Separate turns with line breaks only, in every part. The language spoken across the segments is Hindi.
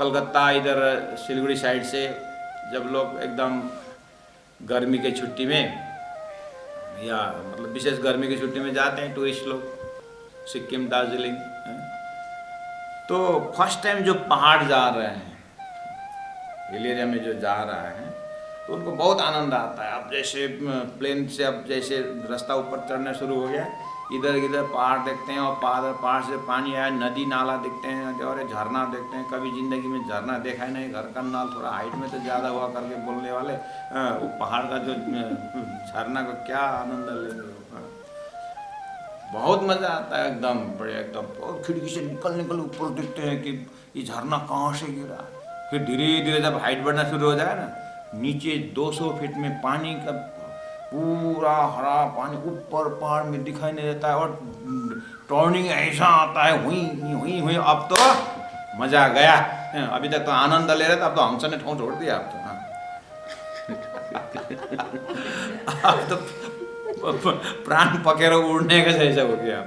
कलकत्ता इधर सिलीगुड़ी साइड से जब लोग एकदम गर्मी के छुट्टी में या मतलब विशेष गर्मी की छुट्टी में जाते हैं टूरिस्ट लोग सिक्किम दार्जिलिंग, तो फर्स्ट टाइम जो पहाड़ जा रहे हैं, हिल एरिया में जो जा रहा है, तो उनको बहुत आनंद आता है। अब जैसे प्लेन से अब जैसे रास्ता ऊपर चढ़ना शुरू हो गया, इधर इधर पहाड़ देखते हैं और पहाड़ से पानी आया, नदी नाला दिखते हैं और झरना देखते हैं। कभी ज़िंदगी में झरना देखा है नहीं, घर का नाल थोड़ा हाइट में तो ज़्यादा हुआ करके बोलने वाले, वो पहाड़ का जो झरना को क्या आनंद लेंगे, बहुत मज़ा आता है एकदम बढ़िया एकदम। और खिड़की से निकल ऊपर देखते हैं कि ये झरना कहाँ से गिरा। फिर धीरे धीरे जब हाइट बढ़ना शुरू हो जाए ना, नीचे 200 फीट में पानी का पूरा हरा पानी ऊपर पहाड़ में दिखाई नहीं देता है और टर्निंग ऐसा आता है हुई हुई। अब तो मजा आ गया, अभी तक तो आनंद ले रहे थे, अब तो हमसे ने ठों छोड़ दिया। अब तो अब तो प्राण पखेरु उड़ने का जैसा हो गया।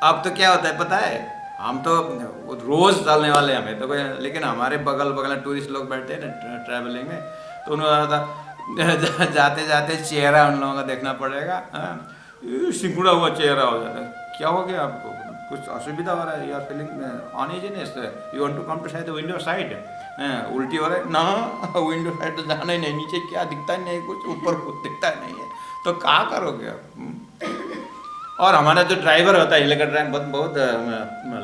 अब तो क्या होता है पता है, हम तो रोज चलने वाले हमें तो कोई, लेकिन हमारे बगल में टूरिस्ट लोग बैठते हैं ना ट्रैवलिंग में, तो उन्होंने जाते जाते चेहरा उन लोगों का देखना पड़ेगा, सिकुड़ा हुआ चेहरा हो जाता है। क्या हो गया आपको, कुछ असुविधा हो रहा है, you are feeling uneasiness, you want to come to side the window side, उल्टी हो रहा है ना, विंडो साइड तो जाना ही नहीं, नीचे क्या दिखता ही नहीं, कुछ ऊपर कुछ दिखता ही नहीं है, तो क्या करोगे आप। और हमारा जो ड्राइवर होता है, हिल का ड्राइवर बहुत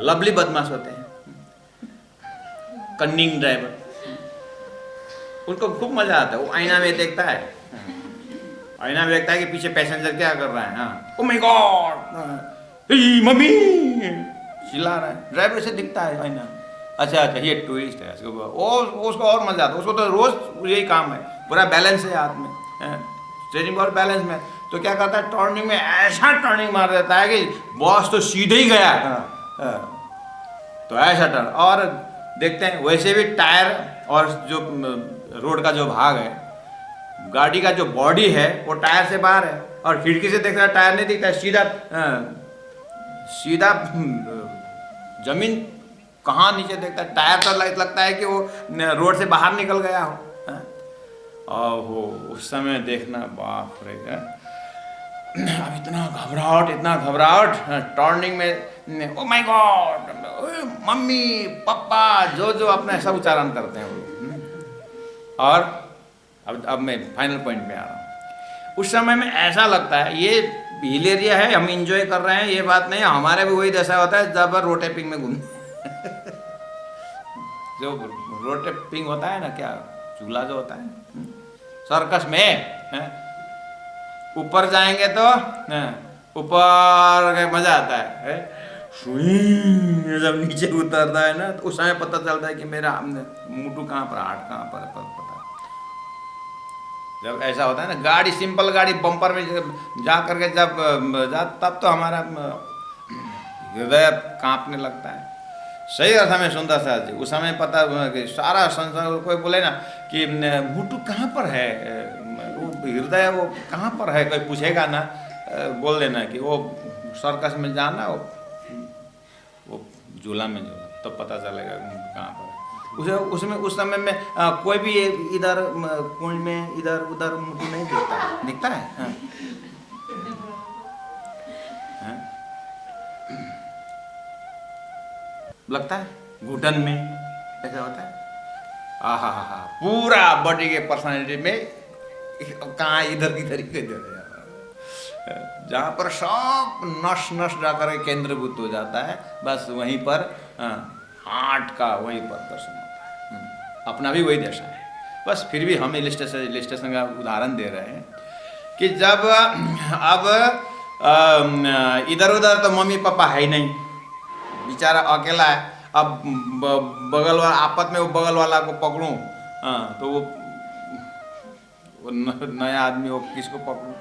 लवली बदमाश होते हैं, कन्निंग ड्राइवर, उनको खूब मजा आता है। वो आईना में देखता है, आईना में देखता है कि पीछे पैसेंजर क्या कर रहा है, हाँ, ओह माय गॉड, मम्मी चिल्ला रहा है, ड्राइवर से दिखता है आईना, अच्छा ये टूरिस्ट है, उसको और मजा आता है, उसको तो रोज यही काम है, पूरा बैलेंस है हाथ में, स्टीयरिंग और बैलेंस में, तो क्या करता है टर्निंग में ऐसा टर्निंग मार देता है कि बॉस तो सीधे ही गया, तो ऐसा टर्न। और देखते हैं वैसे भी टायर और जो रोड का जो भाग है, गाड़ी का जो बॉडी है वो टायर से बाहर है, और खिड़की से देख रहा टायर नहीं दिखता, सीधा जमीन कहाँ नीचे देखता है, टायर तो लगता है कि वो रोड से बाहर निकल गया हो। ओहो उस समय देखना बाप रे, अब इतना घबराहट टर्निंग में, oh my God, mummy papa जो अपना सब उच्चारण करते हैं वो। और अब मैं फाइनल पॉइंट पे आ रहा हूँ। उस समय में ऐसा लगता है ये हिल एरिया है, हम इंजॉय कर रहे हैं, ये बात नहीं, हमारे भी वही दशा होता है जब रोड टेपिंग में घूमते जो रोड टेपिंग होता है ना, क्या झूला जो होता है सर्कस में, ऊपर जाएंगे तो ऊपर मजा आता है, जब नीचे उतरता है ना तो उस समय पता चलता है कि मेरा मुटु कहाँ पर, हाथ कहाँ पर पता। जब ऐसा होता है ना, गाड़ी सिंपल गाड़ी बम्पर में जा करके जब तब तो हमारा हृदय कांपने लगता है। सही अर्थ में सुंदर सा जी, उस समय पता कि सारा संसार, कोई बोले ना कि मुटु कहाँ पर है, हृदय वो कहाँ पर है, कोई पूछेगा ना, बोल देना कि वो सर्कस में जाना, वो झूला में जो, तो पता चलेगा कहाँ पर है। उसमें उस समय में कोई भी इधर कुंड में इधर उधर मुटु नहीं दिखता है, हाँ। हाँ? लगता है घुटन में ऐसा होता है, आहा हा, पूरा बॉडी के पर्सनालिटी में कहाँ इधर जहाँ पर सब नस जाकर केंद्रभूत हो जाता है, बस वहीं पर हार्ट का वहीं पर दर्शन होता है। अपना भी वही दशा है, बस फिर भी हम हिल स्टेशन का उदाहरण दे रहे हैं कि जब अब इधर उधर तो मम्मी पापा है ही नहीं, बेचारा अकेला है। अब बगल वाला आपस में वो बगल वाला को पकड़ूं, तो वो नया आदमी हो, किसको पकड़ूं,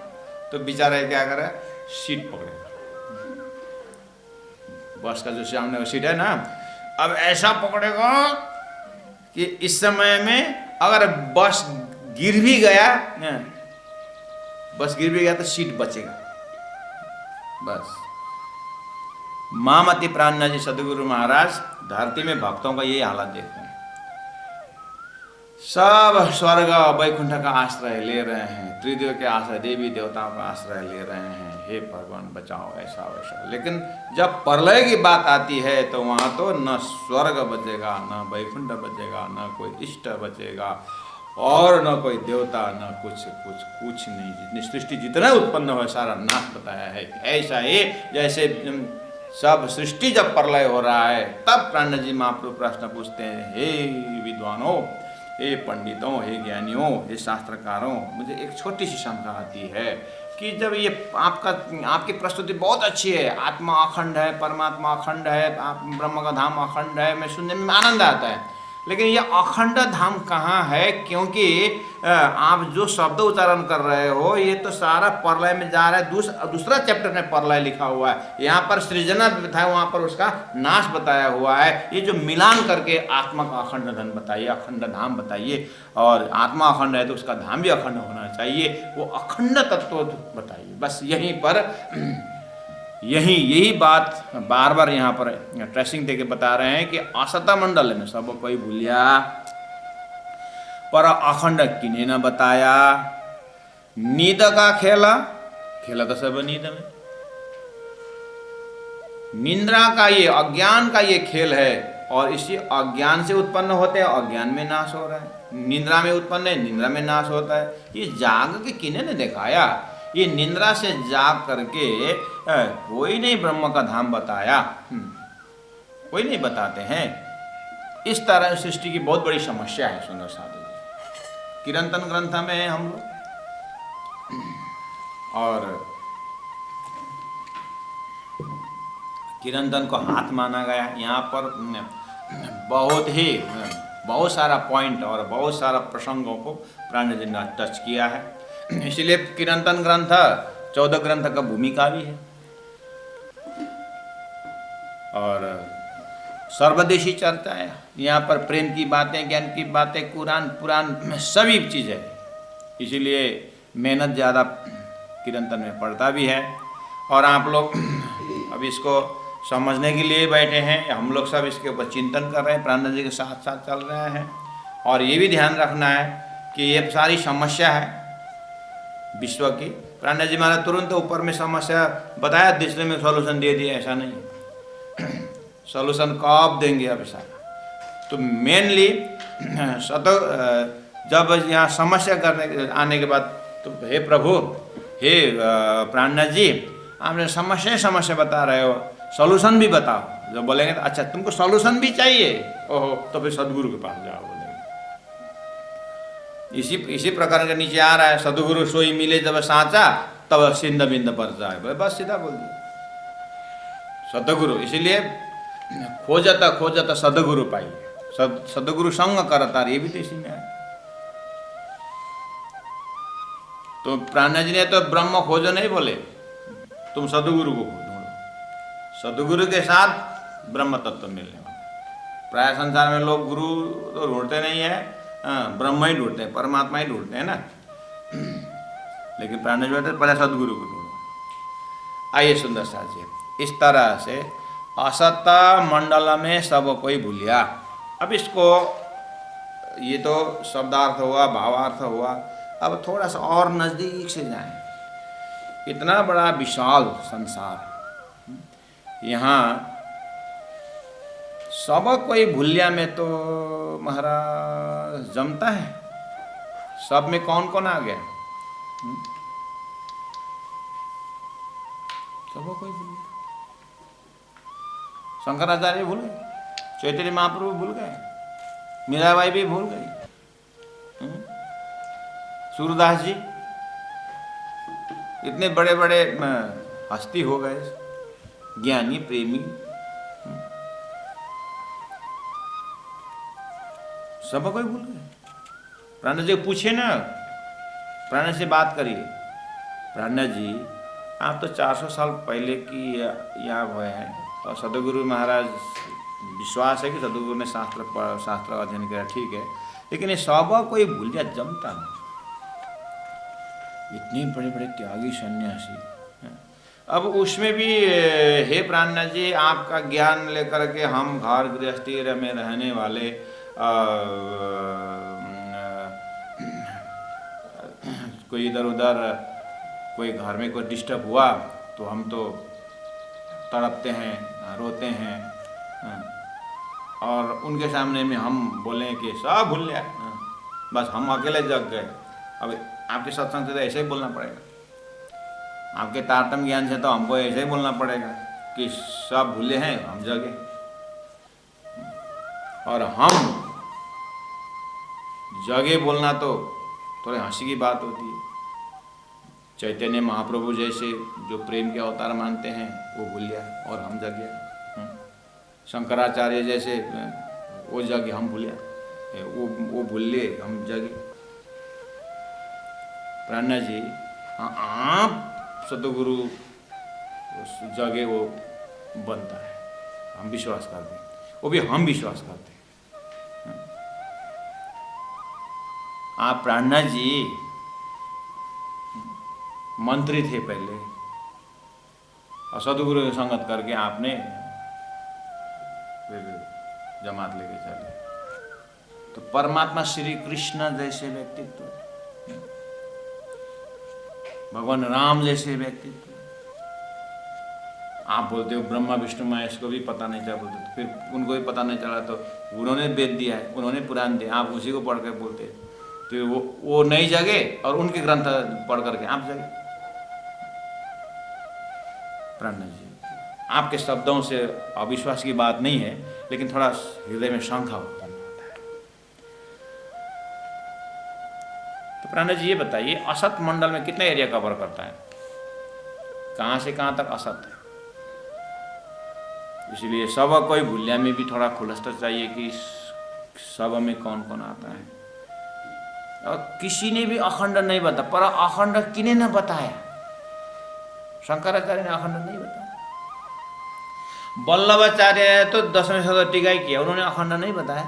तो बेचारा क्या करे, सीट पकड़ेगा, बस का जो सामने वो सीट है ना, अब ऐसा पकड़ेगा कि इस समय में अगर बस गिर भी गया तो सीट बचेगा, मामति प्राणनाथ जी सदगुरु महाराज धरती में भक्तों का यही हालत देखते हैं। सब स्वर्ग वैकुंठ का आश्रय ले रहे हैं, त्रिदेव के आश्रय, देवी देवताओं का आश्रय ले रहे हैं, हे भगवान बचाओ ऐसा वैसा। लेकिन जब प्रलय की बात आती है तो वहाँ तो न स्वर्ग बचेगा, न वैकुंठ बचेगा, न कोई इष्ट बचेगा और न कोई देवता, न कुछ नहीं। जितनी सृष्टि जितना उत्पन्न हो सारा नाश बताया है। ऐसा ही जैसे सब सृष्टि जब प्रलय हो रहा है तब प्राणनाथ जी महाप्रभु प्रश्न पूछते हैं, हे विद्वानों, हे पंडितों, हे ज्ञानियों, हे शास्त्रकारों, मुझे एक छोटी सी शंका आती है कि जब ये आपकी प्रस्तुति बहुत अच्छी है, आत्मा अखंड है, परमात्मा अखंड है, आप ब्रह्म का धाम अखंड है, मैं सुनने में आनंद आता है, लेकिन ये अखंड धाम कहाँ है? क्योंकि आप जो शब्द उच्चारण कर रहे हो ये तो सारा प्रलय में जा रहा है। दूसरा चैप्टर में प्रलय लिखा हुआ है, यहाँ पर सृजना बताया, वहाँ पर उसका नाश बताया हुआ है। ये जो मिलान करके आत्मा का अखंड धन बताइए, अखंड धाम बताइए, और आत्मा अखंड है तो उसका धाम भी अखंड होना चाहिए, वो अखंड तत्व बताइए। बस यहीं पर यही बात बार बार यहाँ पर ट्रेसिंग देके बता रहे हैं कि असत मंडल में सब कोई भूलिया, पर अखंड किने न बताया। नींद का खेला तो सब नींद में, निंद्रा का ये अज्ञान का ये खेल है, और इसी अज्ञान से उत्पन्न होते हैं, अज्ञान में नाश हो रहा है। निंद्रा में उत्पन्न है, निंद्रा में नाश होता है। ये जाग के किने ने दिखाया? ये निंद्रा से जाग करके कोई नहीं ब्रह्म का धाम बताया, कोई नहीं बताते हैं। इस तरह सृष्टि की बहुत बड़ी समस्या है सुंदर साधु जी। किरंतन ग्रंथ में है हम लोग, और किरंतन को हाथ माना गया। यहाँ पर बहुत सारा पॉइंट और बहुत सारा प्रसंगों को प्राणनाथ जी ने टच किया है। इसलिए किरंतन ग्रंथ 14 ग्रंथ का भूमिका भी है, और सर्वदेशी चर्चा है। यहाँ पर प्रेम की बातें, ज्ञान की बातें, कुरान पुराण में सभी चीज़ें, इसीलिए मेहनत ज़्यादा किरंतन में पड़ता भी है। और आप लोग अब इसको समझने के लिए बैठे हैं, हम लोग सब इसके ऊपर चिंतन कर रहे हैं, प्राणनाथ जी के साथ साथ चल रहे हैं। और ये भी ध्यान रखना है कि ये सारी समस्या है विश्व की। प्राणनाथ जी महाराज तुरंत ऊपर में समस्या बताया, दूसरे में सॉल्यूशन दे दिया, ऐसा नहीं। सॉल्यूशन कब देंगे अब सारा? तो मेनली जब यहाँ समस्या करने आने के बाद तो हे प्रभु, हे प्राणनाथ जी, आपने समस्या बता रहे हो, सॉल्यूशन भी बताओ। जब बोलेंगे तो अच्छा तुमको सॉल्यूशन भी चाहिए, ओहो, तो फिर सदगुरु के पास जाओ। इसी प्रकार के नीचे आ रहा है, सदगुरु सोई मिले जब साचा, तब सिंध बिंद पर जाए। बस सीधा बोल दिया सदगुरु। इसीलिए खोजता सदगुरु पाइए, सदगुरु संग करता, ये भी तो इसी में है। तो प्राणनाथ जी ने तो ब्रह्म खोजो नहीं बोले, तुम सदगुरु को ढूंढो, सदगुरु के साथ ब्रह्म तत्व मिलने वाला। प्राय संसार में लोग गुरु तो ढूंढते नहीं है, ब्रह्म ही ढूंढते हैं, परमात्मा ही ढूंढते हैं ना। लेकिन प्राणनाथ जी पहले सदगुरु को ढूंढो। आइए सुंदर साथ जी, इस तरह से असत मंडल में सब कोई भूलिया। अब इसको, ये तो शब्दार्थ हुआ, भावार्थ हुआ, अब थोड़ा सा और नज़दीक से जाएं। इतना बड़ा विशाल संसार, यहाँ सब कोई भूलिया में तो महाराज जमता है। सब में कौन कौन आ गया? सब कोई भूल गया। शंकराचार्य भूल गए, चैतन्य महाप्रभु भूल गए, मीराबाई भी भूल गई, सूरदास जी, इतने बड़े बड़े हस्ती हो गए, ज्ञानी प्रेमी, सब कोई भूल गए। प्राणनाथ जी पूछे ना, प्राणनाथ से बात करिए, प्राणनाथ जी आप तो 400 साल पहले की यहाँ हुए हैं, और सदगुरु महाराज, विश्वास है कि सदगुरु ने शास्त्र अध्ययन किया, ठीक है, लेकिन ये सब कोई भूल गया, जमता नहीं। इतने बड़े बड़े त्यागी सन्यासी, अब उसमें भी हे प्राणनाथ जी, आपका ज्ञान लेकर के हम घर गृहस्थी में रहने वाले कोई इधर उधर कोई घर में कोई डिस्टर्ब हुआ तो हम तो तड़पते हैं, रोते हैं, और उनके सामने में हम बोलें कि सब भूल गया, बस हम अकेले जग गए। अब आपके सत्संग से तो ऐसे ही बोलना पड़ेगा, आपके तारतम्य ज्ञान से तो हमको ऐसे ही बोलना पड़ेगा कि सब भूले हैं, हम जगे। और हम जगे बोलना तो थोड़े हंसी की बात होती है। चैतन्य महाप्रभु जैसे जो प्रेम के अवतार मानते हैं वो भूल गया और हम जगे। शंकराचार्य जैसे वो जगे, हम भूलिया, वो भूले, हम जगे। प्राणनाथ जी, आप सतगुरु जगे वो बनता है, हम विश्वास करते हैं, वो भी हम विश्वास करते हैं। आप प्राणनाथ जी मंत्री थे पहले, और सतगुरु की संगत करके आपने फिर जमात लेके चले। तो परमात्मा श्री कृष्ण जैसे व्यक्तित्व, भगवान राम जैसे व्यक्तित्व, आप बोलते हो ब्रह्मा विष्णु महेश को भी पता नहीं चला, बोलते तो फिर उनको भी पता नहीं चला, तो उन्होंने वेद दिया है, उन्होंने पुराण दिया, आप उसी को पढ़ कर बोलते, तो वो नहीं जगे और उनके ग्रंथ पढ़ करके आप जगे। प्राणनाथ जी, आपके शब्दों से अविश्वास की बात नहीं है, लेकिन थोड़ा हृदय में शंका उत्पन्न होता है। तो प्राणनाथ जी ये बताइए, असत मंडल में कितना एरिया कवर करता है, कहां से कहां तक असत है? इसलिए सब कोई भूलिया में भी थोड़ा खुलस्ता चाहिए कि सब में कौन कौन आता है। और किसी ने भी अखंड नहीं बताया, पर अखंड किने ने बताया? शंकराचार्य ने अखंड नहीं बताया। वल्लभाचार्य तो 10वें शतक टीका ही किया, उन्होंने अखंड नहीं बताया।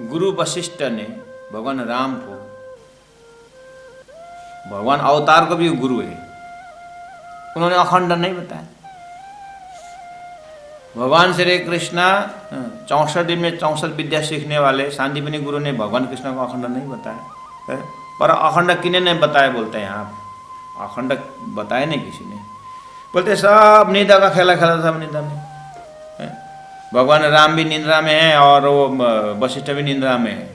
गुरु वशिष्ठ ने भगवान राम को, भगवान अवतार को भी गुरु है, उन्होंने अखंड नहीं बताया। भगवान श्री कृष्ण 64 दिन में 64 विद्या सीखने वाले सांदीपनी गुरु ने भगवान कृष्ण को अखंड नहीं बताया। पर अखंड किने ने बताया बोलते हैं आप? अखंड बताया नहीं किसी ने, बोलते सब निद्रा का खेला खेला, सब निद्रा में। भगवान राम भी निद्रा में है और वो वशिष्ठ भी निद्रा में है,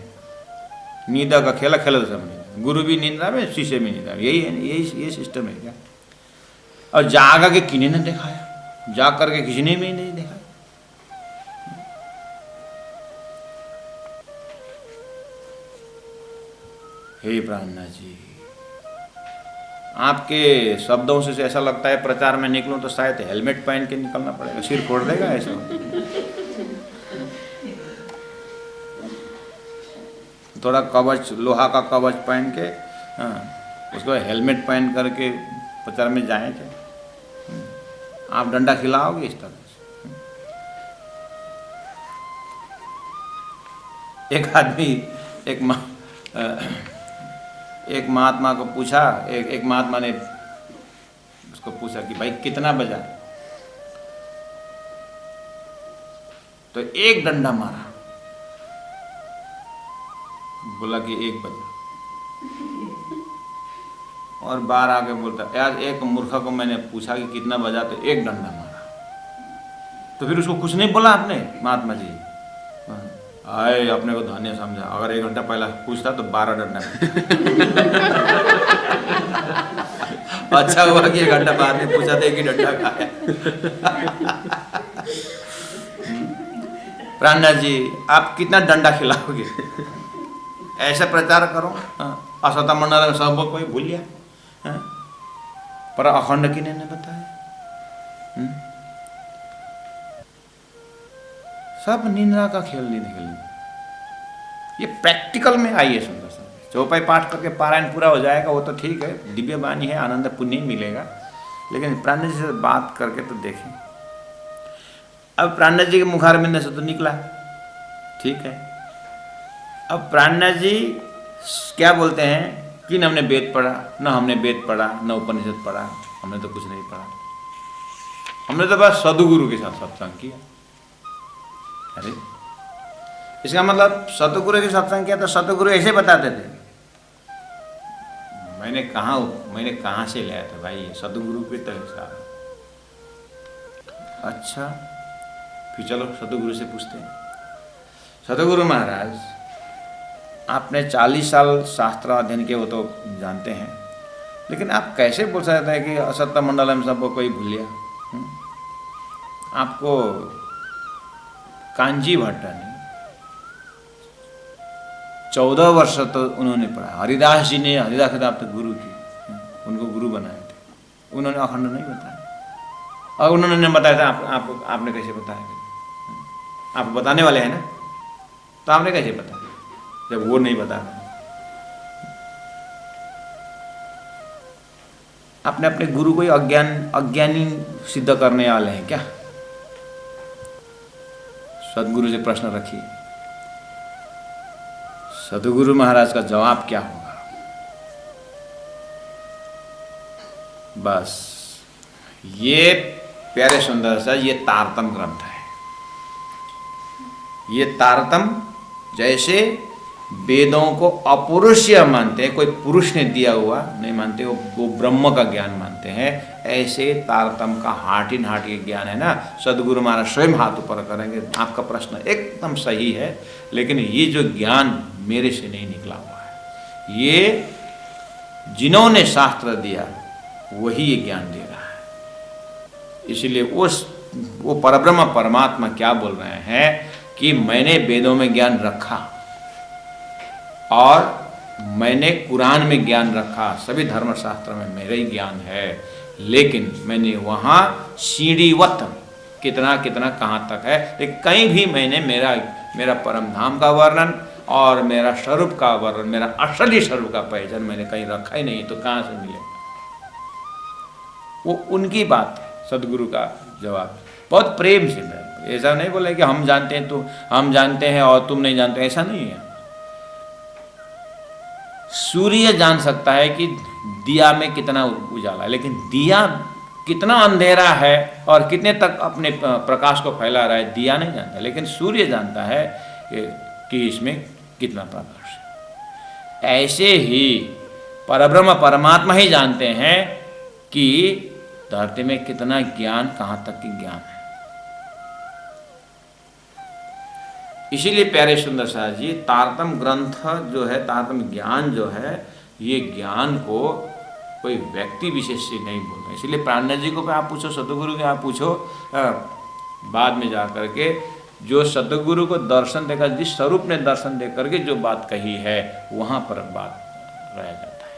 निद्रा का खेला खेला सब नहीं। गुरु भी निद्रा में, शिष्य भी निद्रा में, यही है, यही सिस्टम है क्या? और जाग के किने ने दिखाया? जाग करके किसी ने भी नहीं देखा। हे प्राणनाथ जी, आपके शब्दों से ऐसा लगता है प्रचार में निकलूं तो शायद हेलमेट पहन के निकलना पड़ेगा, सिर फोड़ देगा ऐसा। थोड़ा कवच, लोहा का कवच पहन के, उसको हेलमेट पहन करके प्रचार में जाए क्या? आप डंडा खिलाओगे इस तरह से? एक आदमी एक महात्मा को पूछा, एक महात्मा ने उसको पूछा कि भाई कितना बजा? तो एक डंडा मारा, बोला कि 1 बजा। और बाहर आके बोलता, यार एक मूर्ख को मैंने पूछा कि कितना बजा, तो 1 डंडा मारा। तो फिर उसको कुछ नहीं बोला आपने? महात्मा जी आए, अपने को धन्य समझा, अगर 1 घंटा पहला पूछता तो 12 डंडा। अच्छा हुआ कि 1 घंटा बाद में पूछा था, 1 ही डंडा खाया। प्राणनाथ जी, आप कितना डंडा खिलाओगे? ऐसा प्रचार करो, असत मंडल में सब कोई भूल गया, पर अखंड किने ने बताया? सब निंद्रा का खेल नहीं खेलना। ये प्रैक्टिकल में आइए सुंदर सा, चौपाई पाठ करके पारायण पूरा हो जाएगा, वो तो ठीक है, दिव्य वाणी है, आनंद पुण्य मिलेगा, लेकिन प्राणनाथ जी से बात करके तो देखें। अब प्राणनाथ जी के मुखारबिंद से तो निकला, ठीक है। अब प्राणनाथ जी क्या बोलते हैं कि न हमने वेद पढ़ा, न हमने वेद पढ़ा, न उपनिषद पढ़ा, हमने तो कुछ नहीं पढ़ा, हमने तो बस सदगुरु के साथ सत्संग किया। अरे इसका मतलब सतगुरु के सत्संग किया तो सतगुरु ऐसे बताते थे? मैंने कहाँ से लाया था भाई, सतगुरु के तरह। अच्छा, फिर चलो सतगुरु से पूछते हैं। सतगुरु महाराज, आपने 40 साल शास्त्र अध्ययन किए, वो तो जानते हैं, लेकिन आप कैसे बोल सकते हैं कि असत्य मंडलम सबको कोई भूल लिया? आपको कांजी भट्ट ने 14 वर्ष तो उन्होंने पढ़ा। हरिदास जी ने, हरिदास जी आप तो गुरु की, उनको गुरु बनाए थे, उन्होंने अखंड नहीं बताया। और उन्होंने बताया था, आपने कैसे बताया? आप बताने वाले हैं ना, तो आपने कैसे बताया जब वो नहीं बताया? आपने अपने गुरु को ही अज्ञानी सिद्ध करने वाले हैं क्या? सदगुरु से प्रश्न रखिए, सदगुरु महाराज का जवाब क्या होगा? बस ये प्यारे सुंदर सा ये तारतम ग्रंथ है। ये तारतम जैसे वेदों को अपौरुषीय मानते हैं, कोई पुरुष ने दिया हुआ नहीं मानते, वो ब्रह्म का ज्ञान मानते हैं, ऐसे तारतम का हार्ट इन हार्ट ये ज्ञान है ना। सदगुरु महाराज स्वयं हाथ ऊपर करेंगे, आपका प्रश्न एकदम सही है, लेकिन ये जो ज्ञान मेरे से नहीं निकला हुआ है, ये जिन्होंने शास्त्र दिया वही ये ज्ञान दे रहा है। इसलिए वो परब्रह्म परमात्मा क्या बोल रहे हैं कि मैंने वेदों में ज्ञान रखा और मैंने कुरान में ज्ञान रखा, सभी धर्मशास्त्र में मेरा ही ज्ञान है, लेकिन मैंने वहाँ सीढ़ीवत कितना कहाँ तक है, लेकिन कहीं भी मैंने मेरा परम धाम का वर्णन और मेरा स्वरूप का वर्णन, मेरा असली स्वरूप का पहचान मैंने कहीं रखा ही नहीं, तो कहाँ से मिलेगा? वो उनकी बात है। सदगुरु का जवाब बहुत प्रेम से है, ऐसा नहीं बोले कि हम जानते हैं तो हम जानते हैं और तुम नहीं जानते, ऐसा नहीं है। सूर्य जान सकता है कि दिया में कितना उजाला है, लेकिन दिया कितना अंधेरा है और कितने तक अपने प्रकाश को फैला रहा है, दिया नहीं जानता, लेकिन सूर्य जानता है कि इसमें कितना प्रकाश है। ऐसे ही परब्रह्म परमात्मा ही जानते हैं कि धरती में कितना ज्ञान, कहाँ तक की ज्ञान है। इसीलिए प्यारे सुंदर साहब जी, तारतम ग्रंथ जो है, तारतम ज्ञान जो है, ये ज्ञान को कोई व्यक्ति विशेष से नहीं बोल रहे। इसलिए प्राणनाथ जी को आप पूछो, सतगुरु के आप पूछो, बाद में जा करके जो सतगुरु को दर्शन देकर, जिस स्वरूप ने दर्शन दे करके जो बात कही है, वहाँ पर बात रह जाता है।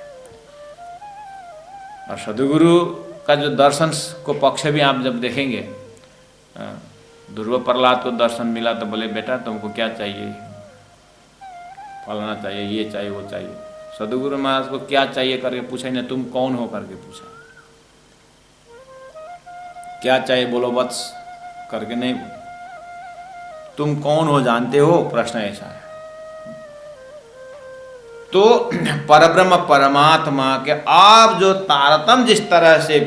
और सतगुरु का जो दर्शन को पक्ष भी आप जब देखेंगे, ध्रुव प्रहलाद को दर्शन मिला तो बोले बेटा तुमको क्या चाहिए? फलाना चाहिए, ये चाहिए, वो चाहिए। सदगुरु महाराज को क्या चाहिए करके पूछा ही ना, तुम कौन हो करके पूछा। क्या चाहिए बोलो वत्स करके नहीं, तुम कौन हो जानते हो, प्रश्न ऐसा है। तो परब्रह्म परमात्मा के आप जो तारतम जिस तरह से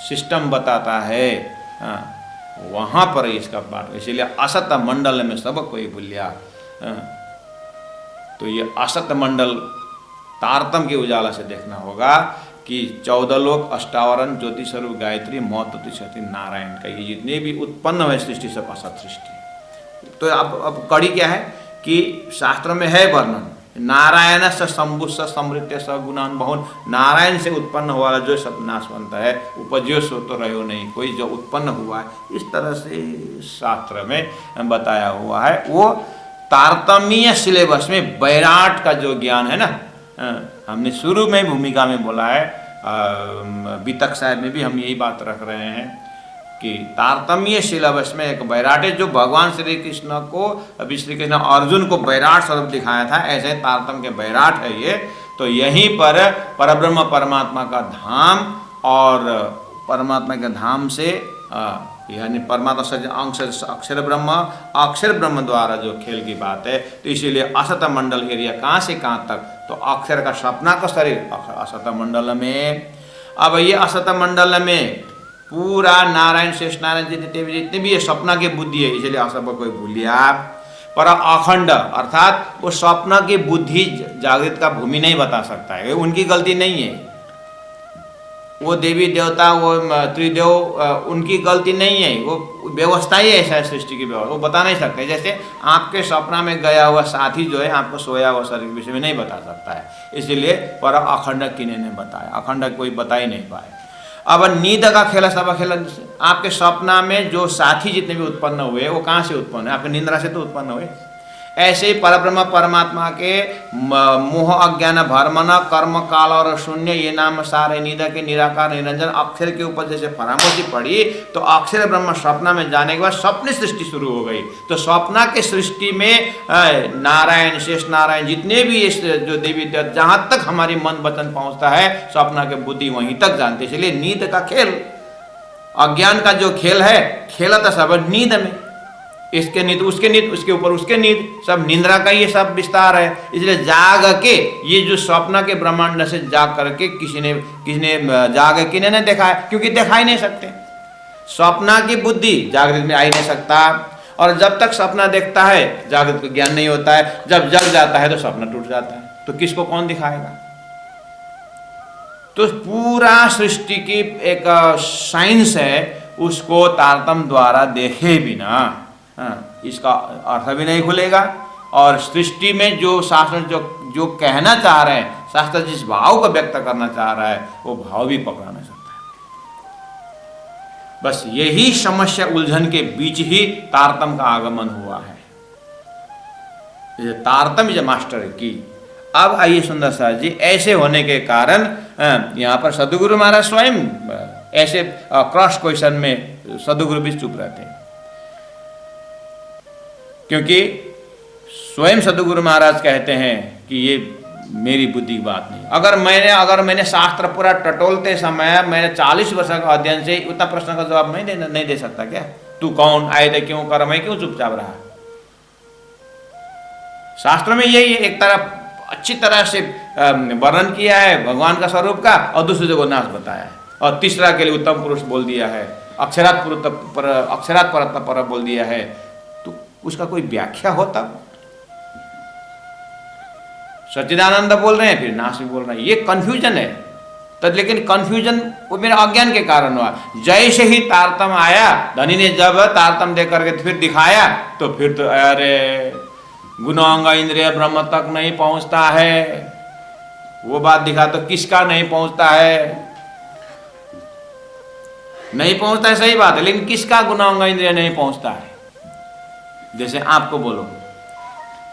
सिस्टम बताता है, वहां पर इसका बात, इसीलिए असत मंडल में सब कोई भूलिया। तो ये असत मंडल तारतम के उजाला से देखना होगा कि 14 लोक, अष्टावरण, ज्योति स्वरूप, गायत्री, मौत, शक्ति, नारायण का ये जितने भी उत्पन्न हुए सृष्टि सब असत सृष्टि। तो अब कड़ी क्या है कि शास्त्र में है वर्णन, नारायण से शंभु से समृत्य स गुणान बहुन, नारायण से उत्पन्न हुआ जो सब नाशवंत है, उपज्यो सो तो रहो नहीं, कोई जो उत्पन्न हुआ है, इस तरह से शास्त्र में बताया हुआ है। वो तारतम्य सिलेबस में बैराट का जो ज्ञान है ना, हमने शुरू में भूमिका में बोला है, वितक साहब में भी हम यही बात रख रहे हैं कि तारतम्य सिलेबस में एक बैराट है, जो भगवान श्री कृष्ण को, अभी श्री कृष्ण अर्जुन को बैराट स्वरूप दिखाया था, ऐसे तारतम के बैराट है ये। तो यहीं पर परब्रह्म परमात्मा का धाम और परमात्मा के धाम से यानी परमात्मा से अंश अक्षर ब्रह्म द्वारा जो खेल की बात है, तो इसीलिए असत मंडल एरिया कहाँ से कहाँ तक, तो अक्षर का सपना का शरीर असत मंडल में। अब ये असत मंडल में पूरा नारायण शेष नारायण जितने भी ये सपना की बुद्धि है, इसलिए असत कोई भूलिए आप, पर अखंड अर्थात वो स्वप्न की बुद्धि जागृत का भूमि नहीं बता सकता है, उनकी गलती नहीं है। वो देवी देवता वो त्रिदेव उनकी गलती नहीं है, वो व्यवस्था ही ऐसा है, सृष्टि की व्यवस्था, वो बता नहीं सकते। जैसे आपके सपना में गया हुआ साथी जो है आपको सोया हुआ शरीर के विषय में नहीं बता सकता है, इसीलिए पर अखंड किन्हीं ने बताया, अखंड कोई बता ही नहीं पाए। अब नींद का खेल सब खेल, आपके सपना में जो साथी जितने भी उत्पन्न हुए वो कहाँ से उत्पन्न है, आपके निंद्रा से तो उत्पन्न हुए। ऐसे ही परब्रह्म परमात्मा के मोह अज्ञान भरमन कर्म काल और शून्य ये नाम सारे निध के निराकार निरंजन अक्षर के ऊपर जैसे परामर्शी पड़ी, तो अक्षर ब्रह्म स्वप्न में जाने के बाद स्वप्न सृष्टि शुरू हो गई। तो स्वप्न के सृष्टि में नारायण शेष नारायण जितने भी जो देवी देवता जहाँ तक हमारी मन वचन पहुँचता है स्वप्न के बुद्धि वहीं तक जानते। इसलिए नींद का खेल, अज्ञान का जो खेल है, खेला था सब नींद में, इसके नींद उसके नींद उसके ऊपर उसके नींद, सब निंद्रा का ये सब विस्तार है। इसलिए जाग के ये जो स्वप्न के ब्रह्मांड से जाग करके किसी ने जाग के नहीं देखा है, क्योंकि देखा ही नहीं सकते। स्वप्न की बुद्धि जागृत में आ ही नहीं सकता, और जब तक सपना देखता है जागृत को ज्ञान नहीं होता है। जब जग जाता है तो सपना टूट जाता है, तो किसको कौन दिखाएगा। तो पूरा सृष्टि की एक साइंस है, उसको तारतम्य द्वारा देखे बिना इसका अर्थ भी नहीं खुलेगा। और सृष्टि में जो शास्त्र जो कहना चाह रहे हैं, शास्त्र जिस भाव को व्यक्त करना चाह रहा है वो भाव भी पकड़ा नहीं सकता। बस यही समस्या उलझन के बीच ही तारतम्य का आगमन हुआ है, ये तारतम्य मास्टर की। अब आइए सुंदर साहब जी, ऐसे होने के कारण यहाँ पर सदगुरु महाराज स्वयं ऐसे क्रॉस क्वेश्चन में सदगुरु भी चुप रहते हैं, क्योंकि स्वयं सदगुरु महाराज कहते हैं कि ये मेरी बुद्धि की बात नहीं। अगर मैंने शास्त्र पूरा टटोलते समय मैंने 40 वर्ष का अध्ययन से उतना प्रश्न का जवाब नहीं दे सकता क्या? तू कौन, आए थे क्यों, कर मैं क्यों चुपचाप रहा? शास्त्र में यही एक तरफ अच्छी तरह से वर्णन किया है भगवान का स्वरूप का, और दूसरी जगह नाश बताया है, और तीसरा के लिए उत्तम पुरुष बोल दिया है, अक्षरात परतः पर बोल दिया है। तो उसका कोई व्याख्या हो तब। सच्चिदानंद बोल रहे हैं, फिर नाश भी बोल रहे हैं, ये कंफ्यूजन है। तो लेकिन कंफ्यूजन वो मेरे अज्ञान के कारण हुआ। जैसे ही तारतम आया, धनी ने जब तारतम दे करके फिर दिखाया, तो फिर तो अरे गुणांग इंद्रिय ब्रह्म तक नहीं पहुंचता है। वो बात दिखा तो किसका नहीं पहुंचता है? नहीं पहुंचता है, सही बात है, लेकिन किसका गुणांग इंद्रिय नहीं पहुंचता है? जैसे आपको बोलो,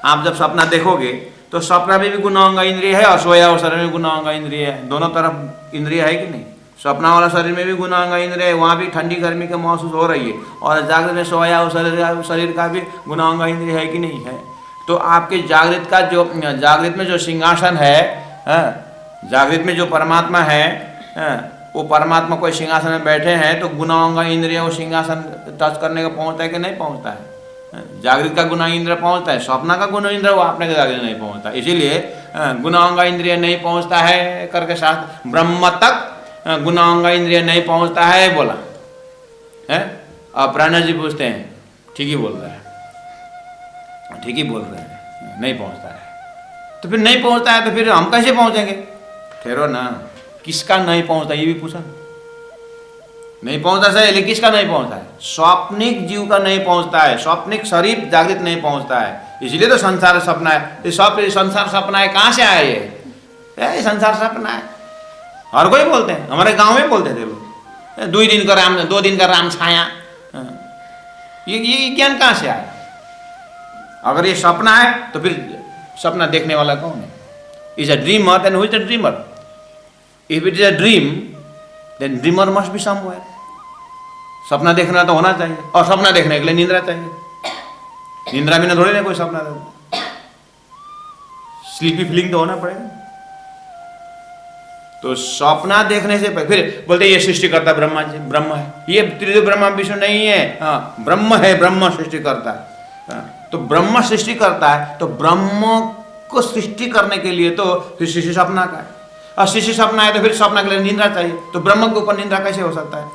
आप जब सपना देखोगे तो सपना में भी गुणांग इंद्रिय है, और सोया हुआ शरीर में गुणांग इंद्रिय है, दोनों तरफ इंद्रिय है कि नहीं? सपना वाला शरीर में भी गुणांग इंद्रिय है, वहाँ भी ठंडी गर्मी का महसूस हो रही है, और जागृत में सोया हुआ शरीर का भी गुणांग इंद्रिय है कि नहीं है? तो आपके जागृत में जो सिंहासन है, जागृत में जो परमात्मा है, वो परमात्मा कोई सिंहासन में बैठे हैं, तो गुणांग इंद्रिय वो सिंहासन टच करने का पहुँचता है कि नहीं पहुँचता है? जागृत का गुण इंद्रिय पहुँचता है, स्वप्न का गुण इंद्रिय वो आपने जागृत नहीं पहुँचता। इसीलिए गुणांग इंद्रिय नहीं पहुँचता है करके शास्त्र, ब्रह्म तक गुणांग इंद्रिय नहीं पहुँचता है बोला है। अब प्राणा जी पूछते हैं, ठीक ही बोल रहा है, ठीक ही बोल रहे हैं, नहीं पहुँचता है। तो फिर नहीं पहुँचता है तो फिर हम कैसे पहुँचेंगे? ठहरो ना, किसका नहीं पहुँचता ये भी पूछा। नहीं पहुंचता सही, लेकिन किसका नहीं पहुंचता है? स्वप्निक जीव का नहीं पहुंचता है, स्वप्निक शरीर जागृत नहीं पहुंचता है। इसलिए तो संसार सपना है। संसार सपना है, कहाँ से आया ये संसार सपना है? हर कोई बोलते हैं, हमारे गांव में बोलते थे लोग, 2 दिन का राम छाया। ये ज्ञान कहाँ से आया? अगर ये सपना है तो फिर सपना देखने वाला कौन है? Is a dreamer, then who is the dreamer? If it is a dream, then dreamer must be somewhere. सपना देखना तो होना चाहिए, और सपना देखने के लिए निंद्रा चाहिए। निंद्रा में ना थोड़ी ना कोई सपना देखो, स्लीपी फीलिंग तो होना पड़ेगा। तो सपना देखने से फिर बोलते ये सृष्टिकर्ता ब्रह्मा जी, ब्रह्म है, ये त्रिदेव ब्रह्मा विष्णु नहीं है, हाँ ब्रह्म है, ब्रह्म सृष्टि करता है। तो ब्रह्म सृष्टि करता है, तो ब्रह्म को सृष्टि करने के लिए तो फिर सृष्टि सपना का है, और सृष्टि सपना है तो फिर सपना के लिए निंद्रा चाहिए। तो ब्रह्म के ऊपर निंद्रा कैसे हो सकता है?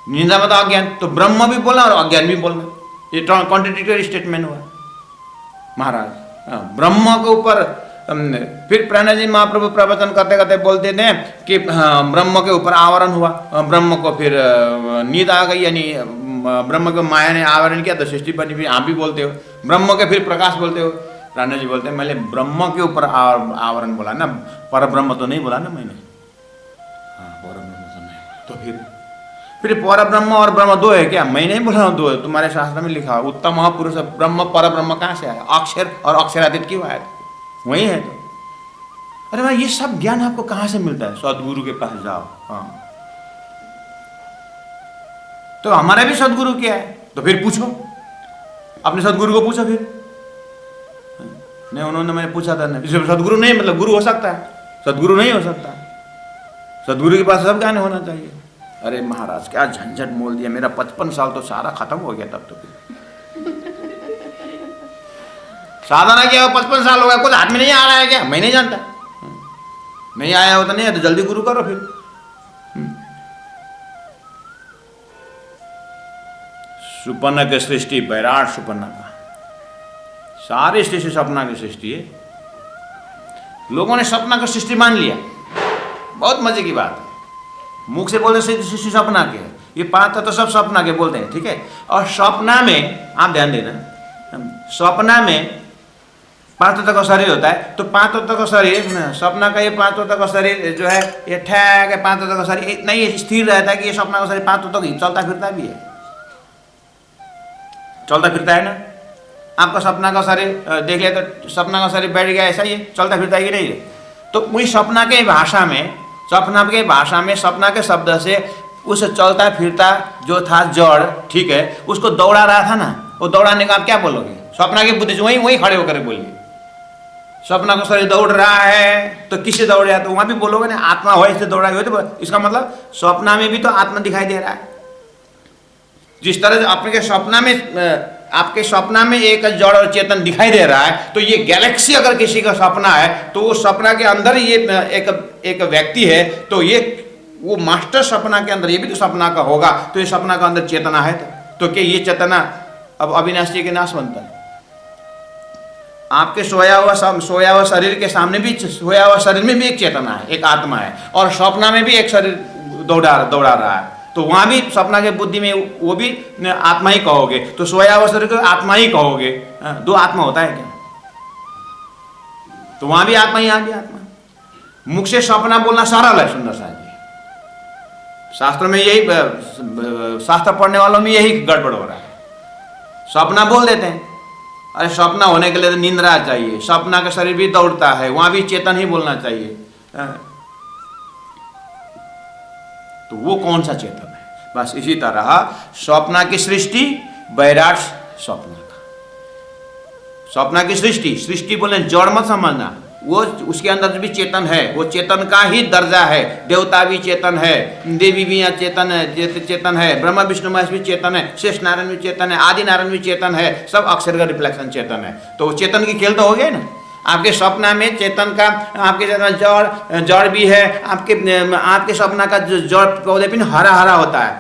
निंद्रा मतलब अज्ञान, तो ब्रह्म भी बोला और अज्ञान भी बोलना, ये कॉन्ट्रडिक्टरी स्टेटमेंट हुआ महाराज। ब्रह्म के ऊपर फिर प्रणय जी महाप्रभु प्रवचन करते करते बोलते थे कि ब्रह्म के ऊपर आवरण हुआ, ब्रह्म को फिर नींद आ गई, यानी ब्रह्म को माया ने आवरण किया तो सृष्टि बनी। फिर आप भी बोलते हो ब्रह्म के फिर प्रकाश बोलते हो, प्रणय जी बोलते हैं मैंने ब्रह्म के ऊपर आवरण बोला ना, पर ब्रह्म तो नहीं बोला ना मैंने, हाँ पर ब्रह्म तो नहीं। तो फिर पर ब्रह्म और ब्रह्म दो है क्या? मैं नहीं बोल रहा हूँ दो है, तुम्हारे शास्त्र में लिखा उत्तम महापुरुष ब्रह्म पर ब्रह्म कहाँ से आया? अक्षर और अक्षरातीत क्यों आया? वही है। तो अरे भाई ये सब ज्ञान आपको कहां से मिलता है? सदगुरु के पास जाओ। हाँ तो हमारा भी सदगुरु क्या है? तो फिर पूछो, अपने सदगुरु को पूछो। फिर नहीं, उन्होंने मैंने पूछा था नहीं, सदगुरु नहीं मतलब गुरु हो सकता है? सदगुरु नहीं हो सकता, सदगुरु के पास सब ज्ञान होना चाहिए। अरे महाराज क्या झंझट मोल दिया, मेरा 55 साल तो सारा खत्म हो गया तब तो। साधना किया 55 साल हो गया, कुछ हाथ में नहीं आ रहा है क्या? मैं नहीं जानता, नहीं आया हो तो नहीं है तो जल्दी गुरु करो। फिर सुपन्न की सृष्टि, बैराट सुपन्न का, सारी सृष्टि सपना की सृष्टि है। लोगों ने सपना का सृष्टि मान लिया, बहुत मजे की बात है। मुख से बोलते सृष्टि सपना के, ये पांच तो सब सपना के बोलते हैं, ठीक है। और सपना में आप ध्यान देना, सपना में पांच तत्व का शरीर होता है, तो पांच तत्व का शरीर, सपना का ये पांच तत्व का शरीर जो है ये ठैक है, पांच तत्व का शरीर इतना ही स्थिर रहता है कि ये सपना का शरीर पांच तत्व का चलता फिरता भी है, चलता फिरता है ना। आपका सपना का शरीर देख लिया तो सपना का शरीर बैठ गया, ऐसा ही है, चलता फिरता है कि नहीं है। तो वही सपना के भाषा में, सपना के भाषा में, सपना के शब्द से उस चलता फिरता जो था जड़, ठीक है, उसको दौड़ा रहा था ना, वो दौड़ाने का आप क्या बोलोगे? सपना की बुद्धि वहीं वहीं खड़े होकर बोलिए, सपना का शरीर दौड़ रहा है तो किससे दौड़ रहा है? तो वहां भी बोलोगे ना आत्मा हो इससे दौड़ा है, तो इसका मतलब सपना में भी तो आत्मा दिखाई दे रहा है। जिस तरह से आपके सपना में एक जड़ और चेतन दिखाई दे रहा है, तो ये गैलेक्सी अगर किसी का सपना है तो वो सपना के अंदर ये एक व्यक्ति है, तो ये वो मास्टर सपना के अंदर ये भी तो सपना का होगा, तो ये सपना का अंदर चेतना है। तो क्या ये चेतना अब अविनाशी के नाश बनता है? आपके सोया हुआ शरीर के सामने भी, सोया हुआ शरीर में भी एक चेतना है, एक आत्मा है, और सपना में भी एक शरीर दौड़ा रहा है, तो वहां भी सपना के बुद्धि में वो भी आत्मा ही कहोगे, तो सोया हुआ शरीर को आत्मा ही कहोगे। दो आत्मा होता है क्या? तो वहां भी आत्मा, यहां भी आत्मा। मुख से सपना बोलना सरल है सुंदर साहब जी, शास्त्र में यही, शास्त्र पढ़ने वालों में यही गड़बड़ हो रहा है। सपना बोल देते हैं, अरे सपना होने के लिए तो निंद्रा चाहिए, सपना का शरीर भी दौड़ता है, वहां भी चेतन ही बोलना चाहिए, तो वो कौन सा चेतन है? बस इसी तरह स्वप्ना की सृष्टि, बैराट स्वप्न का, स्वप्ना की सृष्टि बोले जड़ मत समझना, वो उसके अंदर भी चेतन है, वो चेतन का ही दर्जा है। देवता भी चेतन है, देवी भी चेतन है, ब्रह्मा विष्णु महेश भी चेतन है, शेष नारायण भी चेतन है, आदि नारायण भी चेतन है, सब अक्षर का रिफ्लेक्शन चेतन है। तो चेतन की खेल तो हो गए ना। आपके सपना में चेतन का, आपके जड़ भी है, आपके सपना का जड़ पौधे भी हरा हरा होता है,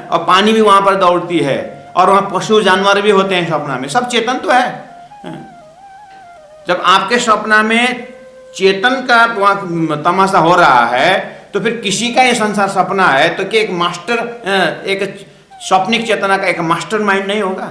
और पानी भी वहां पर दौड़ती है, और वहां पशु जानवर भी होते हैं सपना में, सब चेतन तो है। जब आपके सपना में चेतन का वहां तमाशा हो रहा है, तो फिर किसी का ये संसार सपना है, तो क्या एक मास्टर, एक स्वप्निक चेतना का एक मास्टर माइंड नहीं होगा?